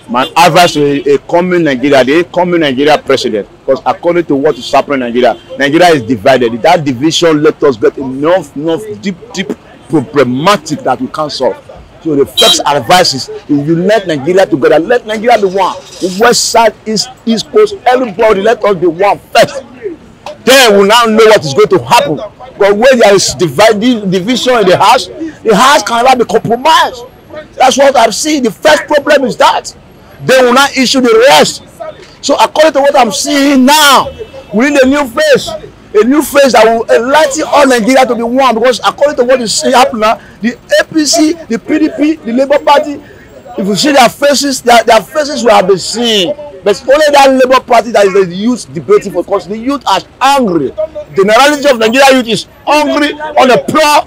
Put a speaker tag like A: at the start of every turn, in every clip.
A: My advice to a coming Nigeria, the incoming Nigeria president, because according to what is happening in Nigeria, Nigeria is divided. That division let us get enough deep problematic that we can't solve. So the first advice is, if you let Nigeria together, let Nigeria be one. West side, east coast, everybody, let us be one first. Then we now know what is going to happen. But when there is division in the house can never be compromised. That's what I've seen. The first problem is that. They will not issue the rest. So according to what I'm seeing now, we need a new face that will enlighten all Nigeria to be one. Because according to what you see happen now, the APC, the PDP, the Labour Party, if you see their faces will have been seen. But only that Labour Party that is the youth debating for, because the youth are angry. The generality of Nigeria youth is hungry on the poor.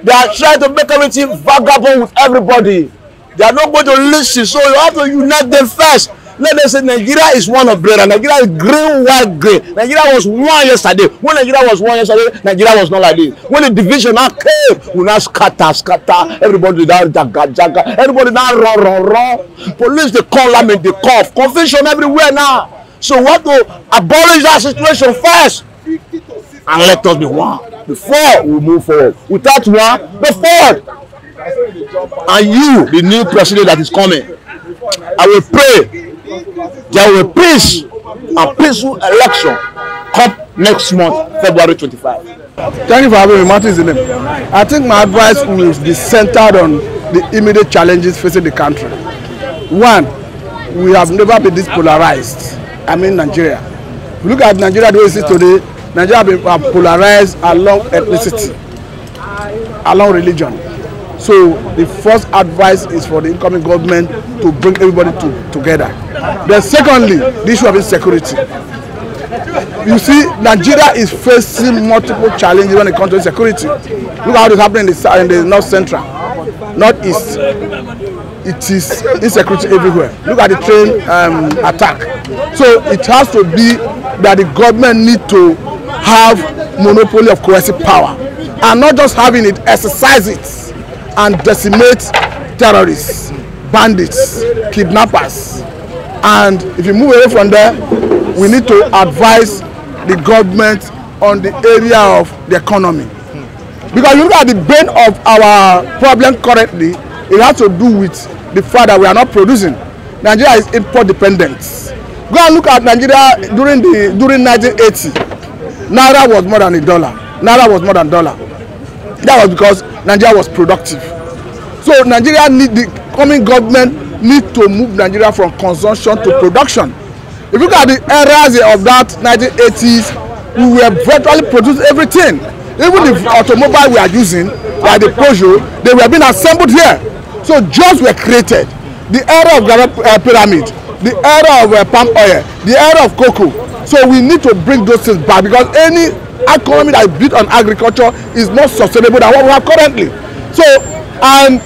A: They are trying to make everything vagabond with everybody. They are not going to listen, so you have to unite them first. Let them say Nigeria is one of brother. Nigeria is green, white, grey. Nigeria was one yesterday. When Nigeria was one yesterday, Nigeria was not like this. When the division now came, we now scatter. Everybody now jaga. Everybody now run. Police they call them and they cough. Confusion everywhere now. So we have to abolish that situation first and let us be one before we move forward. Without one, go forward. And you, the new president that is coming, I will pray there will be peace and peaceful election come next month, February 25.
B: Thank you for having me. Martin is the name. I think my advice will be centered on the immediate challenges facing the country. One, we have never been this polarized. I mean Nigeria. If you look at Nigeria the way it is today, Nigeria has been polarized along ethnicity, along religion. So the first advice is for the incoming government to bring everybody together. Then secondly, the issue of insecurity. You see, Nigeria is facing multiple challenges when it comes to insecurity. Look how it is happening in the north central, northeast. It is insecurity everywhere. Look at the train attack. So it has to be that the government need to have monopoly of coercive power, and not just having it, exercise it and decimate terrorists, bandits, kidnappers. And if you move away from there, we need to advise the government on the area of the economy. Because you look at the bane of our problem currently, it has to do with the fact that we are not producing. Nigeria is import dependent. Go and look at Nigeria during 1980. Naira was more than $1. Naira was more than $1. That was because Nigeria was productive. So Nigeria the coming government need to move Nigeria from consumption to production. If you look at the eras of that 1980s, we were virtually producing everything. Even the automobile we are using, like the Peugeot, they were being assembled here. So jobs were created. The era of pyramid, the era of palm oil, the era of cocoa. So we need to bring those things back, because any economy that is built on agriculture is more sustainable than what we have currently. So, and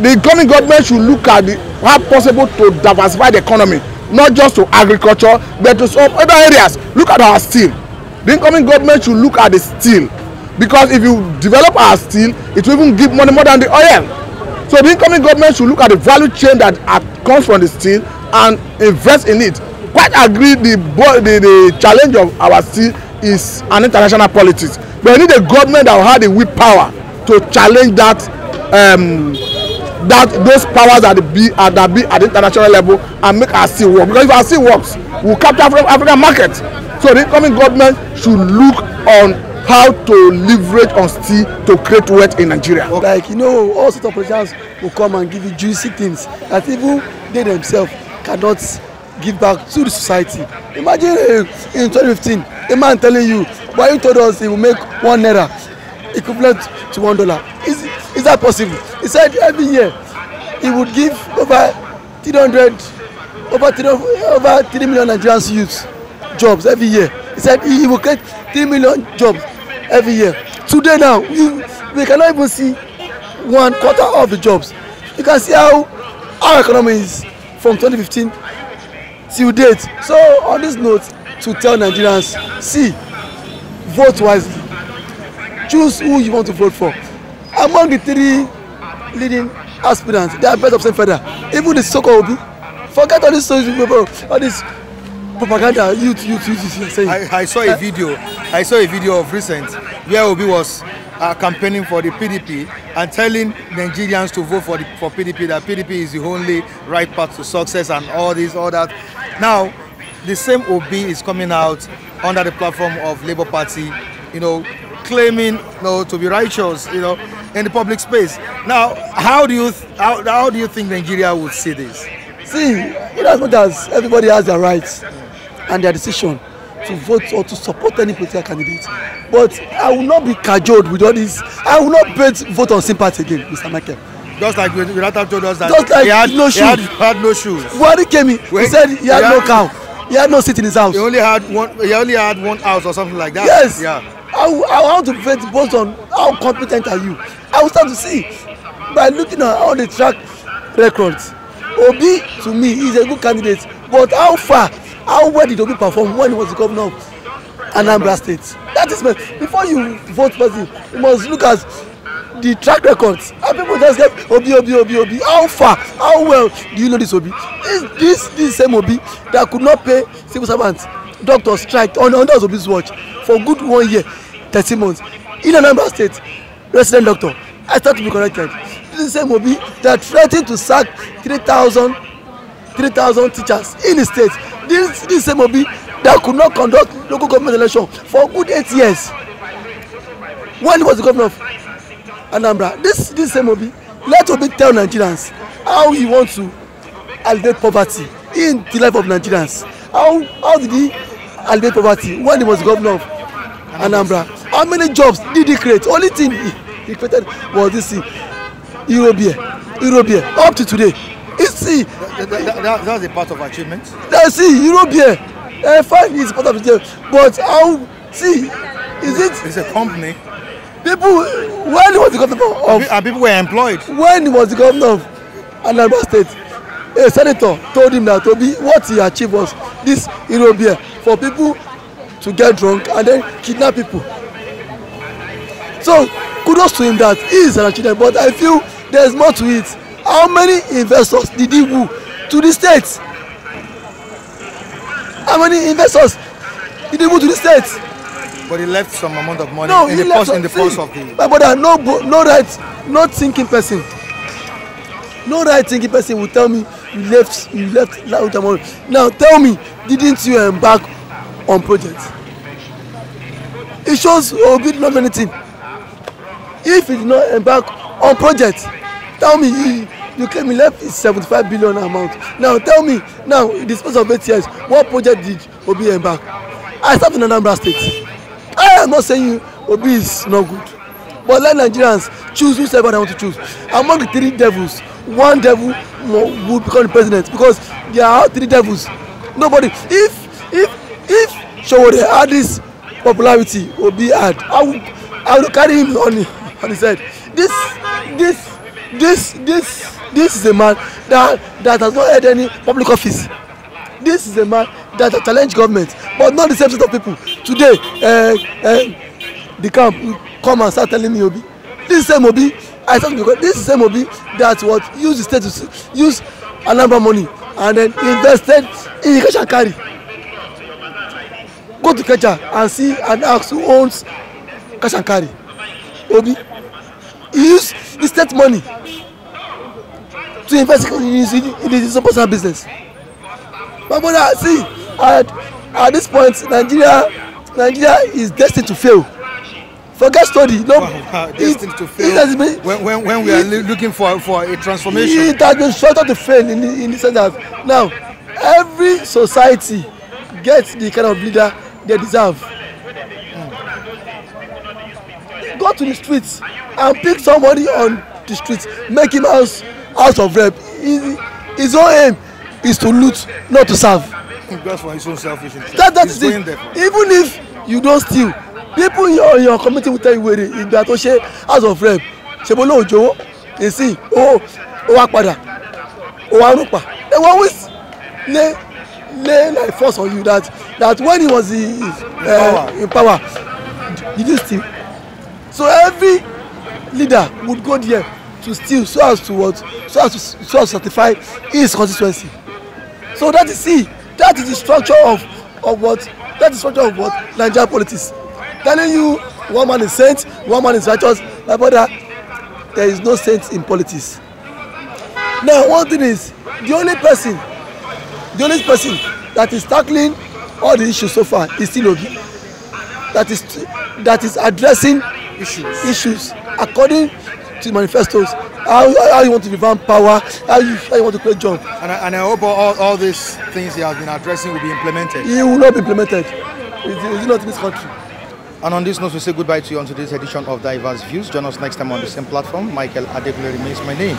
B: the incoming government should look at how possible to diversify the economy, not just to agriculture, but to some other areas. Look at our steel. The incoming government should look at the steel, because if you develop our steel, it will even give money more than the oil. So the incoming government should look at the value chain that comes from the steel and invest in it. Quite agree, the challenge of our steel is an international politics, but we need a government that will have the willpower to challenge that those powers that be at the international level and make our steel work. Because if our steel works, we'll capture African market. So the incoming government should look on how to leverage on steel to create wealth in Nigeria.
C: Like, you know, all sorts of politicians will come and give you juicy things that even they themselves cannot give back to the society. Imagine in 2015, a man telling you, why you told us he will make ₦1 equivalent to $1. Is that possible? He said every year he would give over 3 million Nigerian youths jobs every year. He said he will create 3 million jobs every year. Today now, we cannot even see 1/4 of the jobs. You can see how our economy is from 2015 till date. So on this note, to tell Nigerians, see, vote wisely. Choose who you want to vote for. Among the 3 leading aspirants, they are best of same feather. Even the Soko Obi, Forget all this social people, all this propaganda. Youth saying.
D: I saw a video. I saw a video of recent where Obi was campaigning for the PDP and telling Nigerians to vote for PDP. That PDP is the only right path to success and all that. Now, the same Obi is coming out under the platform of Labour Party, claiming to be righteous, in the public space. Now, how do you think Nigeria would see this?
C: See, in as much as everybody has their rights and their decision to vote or to support any political candidate, but I will not be cajoled with all this. I will not vote on sympathy again, Mr. Michael.
D: Just like Virata told us that
C: just like
D: he had no
C: When
D: shoes.
C: he came in, he said he had no cow. He had no seat in his house.
D: He only had one house or something like that.
C: Yes.
D: Yeah.
C: I want to vote based on how competent are you. I will start to see by looking at all the track records. Obi, to me, is a good candidate, but how well did Obi perform when he was the governor of Anambra State? That is before you vote person, you must look at the track records. And people just get Obi. How well do you know this Obi? This same Obi that could not pay civil servants, doctors strike on Obi's watch for good 1 year, 30 months in Anambra State. Resident doctor, I start to be corrected. This is the same Obi that threatened to sack 3,000 teachers in the state. This same Obi that could not conduct local government election for good 8 years when he was the governor of Anambra. This same Obi, let Obi tell Nigerians how he wants to alleviate poverty in the life of Nigerians. How did he alleviate poverty when he was the governor of Anambra? How many jobs did he create? Only thing he created was this Euro beer up to today.
D: That's a part of achievement.
C: See, Euro beer, fine, it's part of it, but
D: It's a company.
C: People, when he was the governor of,
D: and people were employed.
C: When he was the governor of Anambra State, a senator told him that what he achieved was this Euro beer for people to get drunk and then kidnap people. So kudos to him that he is an achievement, but I feel there is more to it. How many investors did he woo to the states? How many investors did he woo to the states?
D: But he left some amount of money
C: No,
D: in the purse of the.
C: My brother, no thinking person will tell me you left large amount. Now tell me, didn't you embark on projects? It shows Obi did not do anything. If he did not embark on projects, tell me you claim he left 75 billion amount. Now tell me, now in the space of 8 years, what project did Obi embark? I serve in Anambra State. I am not saying Obi is not good, but let Nigerians choose whoever they want to choose. Among the 3 devils, 1 devil would become the president because there are 3 devils. Nobody. If Showore had this popularity, Obi had, I would carry him on his head. This is a man that has not had any public office. This is a man that has challenged government, but not the same set of people. Today, the camp will come and start telling me Obi. This same Obi, this is the same Obi that used the state to use Anambra money and then invested in cash and carry. Go to Kecha and see and ask who owns cash and carry. Obi. He used the state money to invest in his personal business. My brother, see, at this point, Nigeria is destined to fail. Forget study. No,
D: destined to fail. When we are looking for a transformation.
C: It has been shorter to fail in the sense that now every society gets the kind of leader they deserve. Go to the streets and pick somebody on the streets, make him out of rep. His own aim is to loot, not to serve.
D: That's for his own selfish interest.
C: That is it. Even if you don't steal, people in your community will tell you where ìgbà tó ṣe house of rep ṣe bó lóò jowó èsì ó wá padà ó wá rúpa. They will always lay like force on you that when he was in power, did you steal? So every leader would go there to steal so as to certify his constituency. So that is the structure of what Nigerian politics. Telling you one man is saint, one man is righteous. My brother, there is no saint in politics. Now one thing is, the only person that is tackling all the issues so far is still Obi. That is addressing issues according to manifestos. How you want to revamp power, how you want to create jobs.
D: And I hope all these things he has been addressing will be implemented.
C: It will not be implemented. It's not in this country.
D: And on this note, we say goodbye to you on today's edition of Diverse Views. Join us next time on the same platform. Michael Adekunle remains my name.